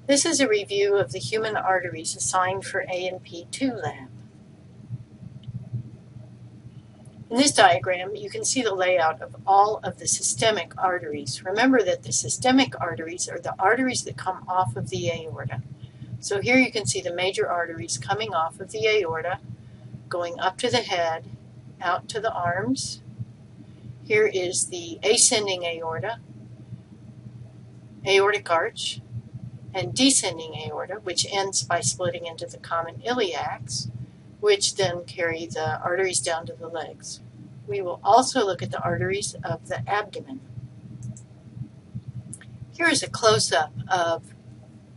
This is a review of the human arteries assigned for A&P 2 lab. In this diagram, you can see the layout of all of the systemic arteries. Remember that the systemic arteries are the arteries that come off of the aorta. So here you can see the major arteries coming off of the aorta, going up to the head, out to the arms. Here is the ascending aorta, aortic arch, and descending aorta, which ends by splitting into the common iliacs, which then carry the arteries down to the legs. We will also look at the arteries of the abdomen. Here is a close-up of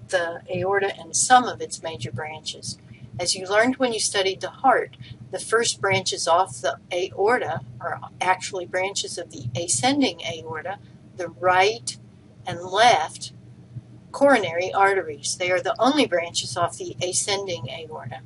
the aorta and some of its major branches. As you learned when you studied the heart, the first branches off the aorta are actually branches of the ascending aorta, the right and left coronary arteries. They are the only branches off the ascending aorta.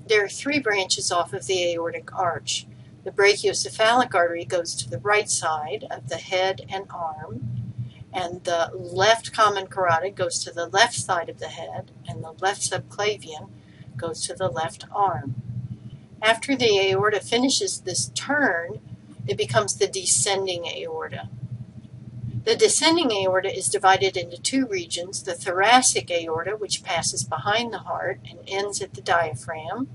There are three branches off of the aortic arch. The brachiocephalic artery goes to the right side of the head and arm, and the left common carotid goes to the left side of the head, and the left subclavian goes to the left arm. After the aorta finishes this turn, it becomes the descending aorta. The descending aorta is divided into two regions, the thoracic aorta, which passes behind the heart and ends at the diaphragm,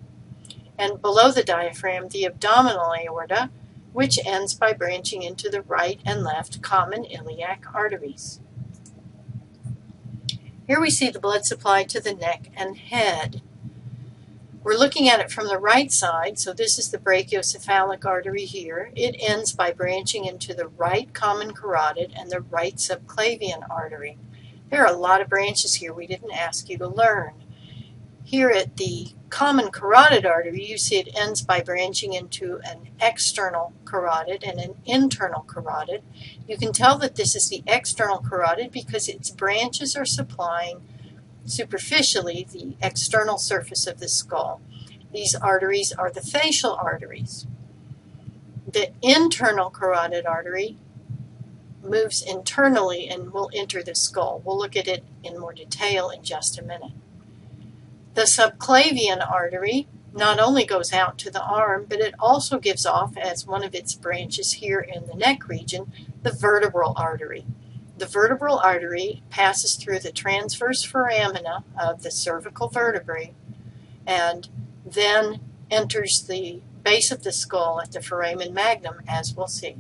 and below the diaphragm, the abdominal aorta, which ends by branching into the right and left common iliac arteries. Here we see the blood supply to the neck and head. We're looking at it from the right side, so this is the brachiocephalic artery here. It ends by branching into the right common carotid and the right subclavian artery. There are a lot of branches here we didn't ask you to learn. Here at the common carotid artery, you see it ends by branching into an external carotid and an internal carotid. You can tell that this is the external carotid because its branches are supplying superficially the external surface of the skull. These arteries are the facial arteries. The internal carotid artery moves internally and will enter the skull. We'll look at it in more detail in just a minute. The subclavian artery not only goes out to the arm, but it also gives off, as one of its branches here in the neck region, the vertebral artery. The vertebral artery passes through the transverse foramina of the cervical vertebrae and then enters the base of the skull at the foramen magnum, as we'll see.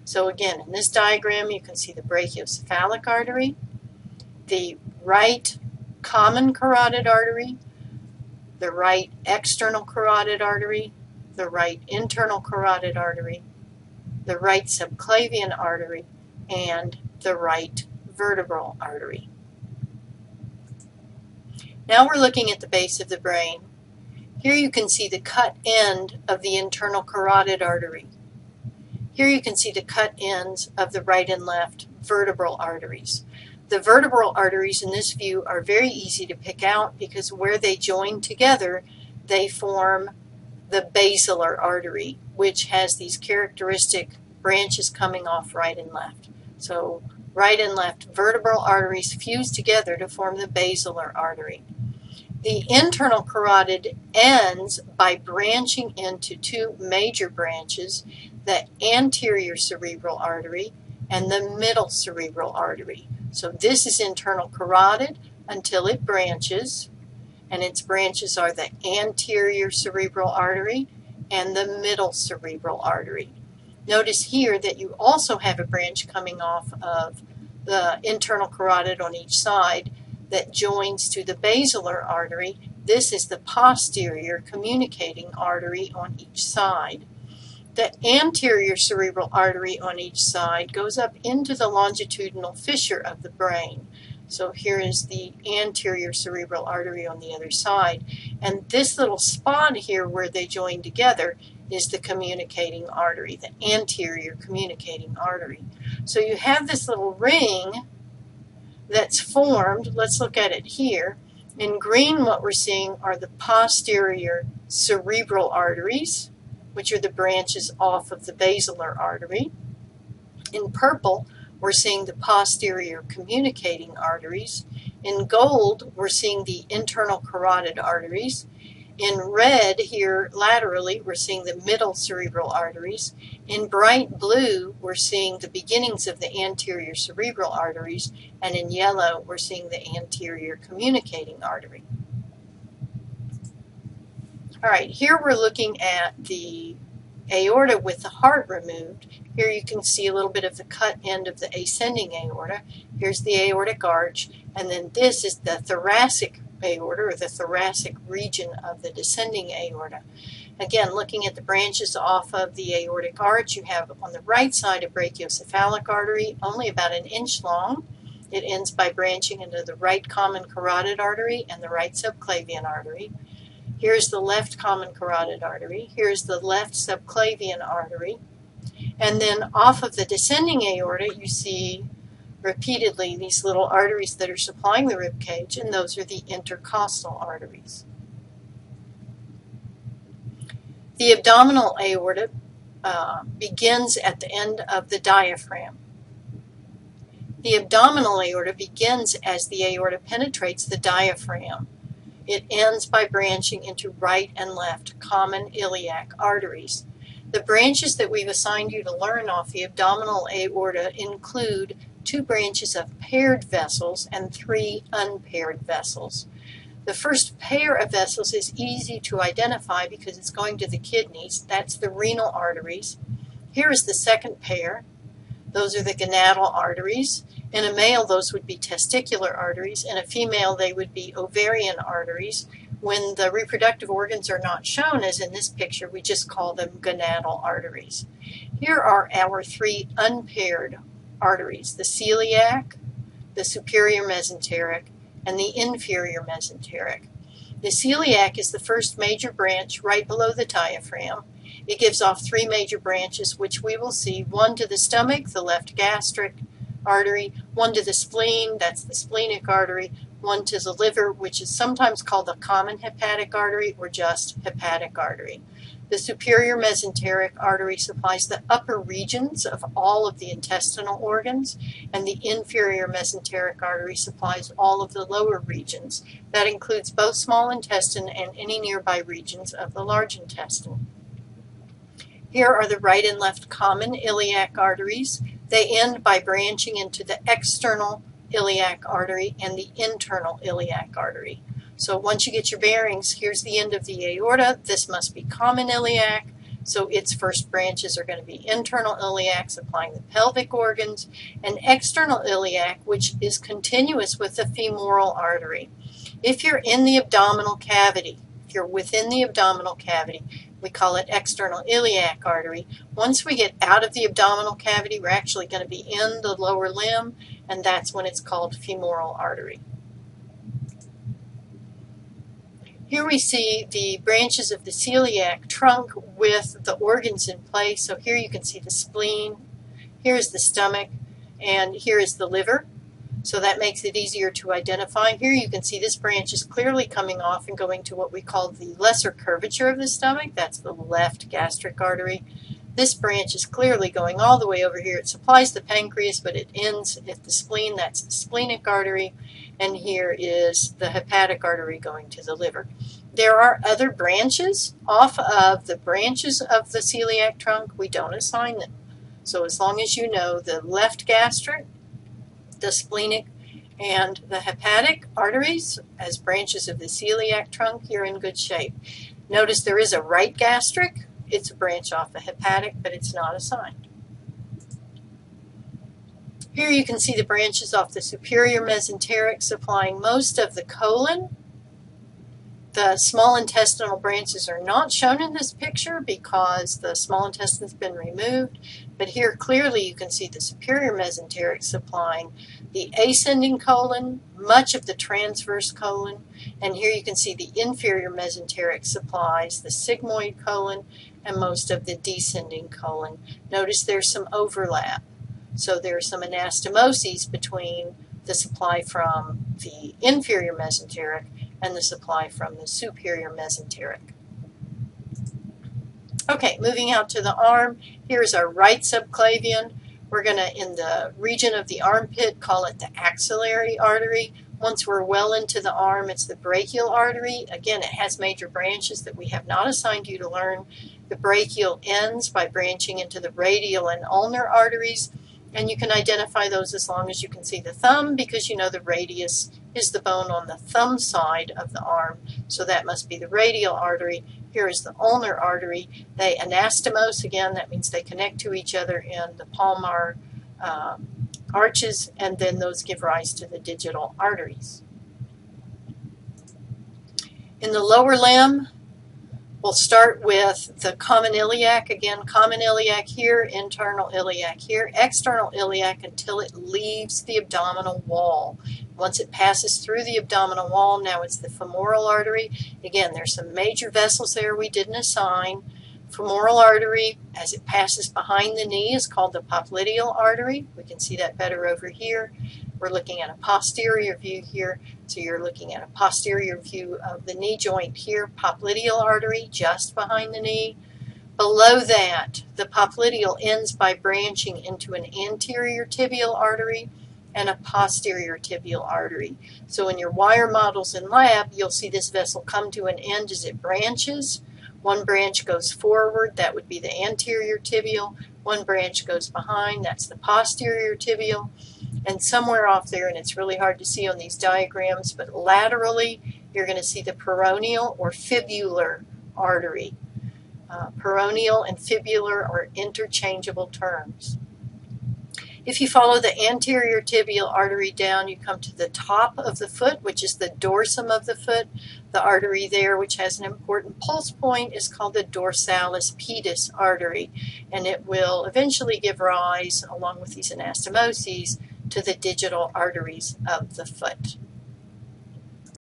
So again, in this diagram, you can see the brachiocephalic artery, the right common carotid artery, the right external carotid artery, the right internal carotid artery, the right subclavian artery, and the right vertebral artery. Now we're looking at the base of the brain. Here you can see the cut end of the internal carotid artery. Here you can see the cut ends of the right and left vertebral arteries. The vertebral arteries in this view are very easy to pick out because where they join together, they form the basilar artery, which has these characteristic branches coming off right and left. So right and left vertebral arteries fuse together to form the basilar artery. The internal carotid ends by branching into two major branches, the anterior cerebral artery and the middle cerebral artery. So this is internal carotid until it branches, and its branches are the anterior cerebral artery and the middle cerebral artery. Notice here that you also have a branch coming off of the internal carotid on each side that joins to the basilar artery. This is the posterior communicating artery on each side. The anterior cerebral artery on each side goes up into the longitudinal fissure of the brain. So here is the anterior cerebral artery on the other side. And this little spot here where they join together is the communicating artery, the anterior communicating artery. So you have this little ring that's formed. Let's look at it here. In green, what we're seeing are the posterior cerebral arteries, which are the branches off of the basilar artery. In purple, we're seeing the posterior communicating arteries. In gold, we're seeing the internal carotid arteries. In red here laterally, we're seeing the middle cerebral arteries. In bright blue, we're seeing the beginnings of the anterior cerebral arteries. And in yellow, we're seeing the anterior communicating artery. All right, here we're looking at the aorta with the heart removed. Here you can see a little bit of the cut end of the ascending aorta. Here's the aortic arch, and then this is the thoracic aorta, or the thoracic region of the descending aorta. Again, looking at the branches off of the aortic arch, you have on the right side a brachiocephalic artery, only about an inch long. It ends by branching into the right common carotid artery and the right subclavian artery. Here's the left common carotid artery. Here's the left subclavian artery. And then off of the descending aorta, you see repeatedly these little arteries that are supplying the rib cage, and those are the intercostal arteries. The abdominal aorta begins at the end of the diaphragm. The abdominal aorta begins as the aorta penetrates the diaphragm. It ends by branching into right and left common iliac arteries. The branches that we've assigned you to learn off the abdominal aorta include 2 branches of paired vessels and 3 unpaired vessels. The first pair of vessels is easy to identify because it's going to the kidneys. That's the renal arteries. Here is the second pair. Those are the gonadal arteries. In a male, those would be testicular arteries. In a female, they would be ovarian arteries. When the reproductive organs are not shown, as in this picture, we just call them gonadal arteries. Here are our 3 unpaired arteries: the celiac, the superior mesenteric, and the inferior mesenteric. The celiac is the first major branch right below the diaphragm. It gives off 3 major branches, which we will see: 1 to the stomach, the left gastric artery; 1 to the spleen, that's the splenic artery; 1 to the liver, which is sometimes called the common hepatic artery or just hepatic artery. The superior mesenteric artery supplies the upper regions of all of the intestinal organs, and the inferior mesenteric artery supplies all of the lower regions. That includes both small intestine and any nearby regions of the large intestine. Here are the right and left common iliac arteries. They end by branching into the external iliac artery and the internal iliac artery. So once you get your bearings, here's the end of the aorta. This must be common iliac, so its first branches are going to be internal iliac, supplying the pelvic organs, and external iliac, which is continuous with the femoral artery. If you're in the abdominal cavity, if you're within the abdominal cavity, we call it external iliac artery. Once we get out of the abdominal cavity, we're actually going to be in the lower limb, and that's when it's called femoral artery. Here we see the branches of the celiac trunk with the organs in place. So here you can see the spleen, here's the stomach, and here is the liver. So that makes it easier to identify. Here you can see this branch is clearly coming off and going to what we call the lesser curvature of the stomach. That's the left gastric artery. This branch is clearly going all the way over here. It supplies the pancreas, but it ends at the spleen. That's the splenic artery. And here is the hepatic artery going to the liver. There are other branches off of the branches of the celiac trunk. We don't assign them. So as long as you know the left gastric, the splenic, and the hepatic arteries as branches of the celiac trunk, you're in good shape. Notice there is a right gastric. It's a branch off the hepatic, but it's not assigned. Here you can see the branches off the superior mesenteric supplying most of the colon. The small intestinal branches are not shown in this picture because the small intestine's been removed, but here clearly you can see the superior mesenteric supplying the ascending colon, much of the transverse colon, and here you can see the inferior mesenteric supplies the sigmoid colon and most of the descending colon. Notice there's some overlap. So there are some anastomoses between the supply from the inferior mesenteric and the supply from the superior mesenteric. Okay, moving out to the arm, here's our right subclavian. We're going to, in the region of the armpit, call it the axillary artery. Once we're well into the arm, it's the brachial artery. Again, it has major branches that we have not assigned you to learn. The brachial ends by branching into the radial and ulnar arteries, and you can identify those as long as you can see the thumb, because you know the radius is the bone on the thumb side of the arm, so that must be the radial artery. Here is the ulnar artery. They anastomose, again, that means they connect to each other in the palmar arches, and then those give rise to the digital arteries. In the lower limb, we'll start with the common iliac. Again, common iliac here, internal iliac here, external iliac until it leaves the abdominal wall. Once it passes through the abdominal wall, now it's the femoral artery. Again, there's some major vessels there we didn't assign. Femoral artery, as it passes behind the knee, is called the popliteal artery. We can see that better over here. We're looking at a posterior view here, so you're looking at a posterior view of the knee joint here, popliteal artery, just behind the knee. Below that, the popliteal ends by branching into an anterior tibial artery and a posterior tibial artery. So in your wire models in lab, you'll see this vessel come to an end as it branches. One branch goes forward, that would be the anterior tibial. One branch goes behind, that's the posterior tibial. And somewhere off there, and it's really hard to see on these diagrams, but laterally, you're going to see the peroneal or fibular artery. Peroneal and fibular are interchangeable terms. If you follow the anterior tibial artery down, you come to the top of the foot, which is the dorsum of the foot. The artery there, which has an important pulse point, is called the dorsalis pedis artery, and it will eventually give rise, along with these anastomoses, to the digital arteries of the foot.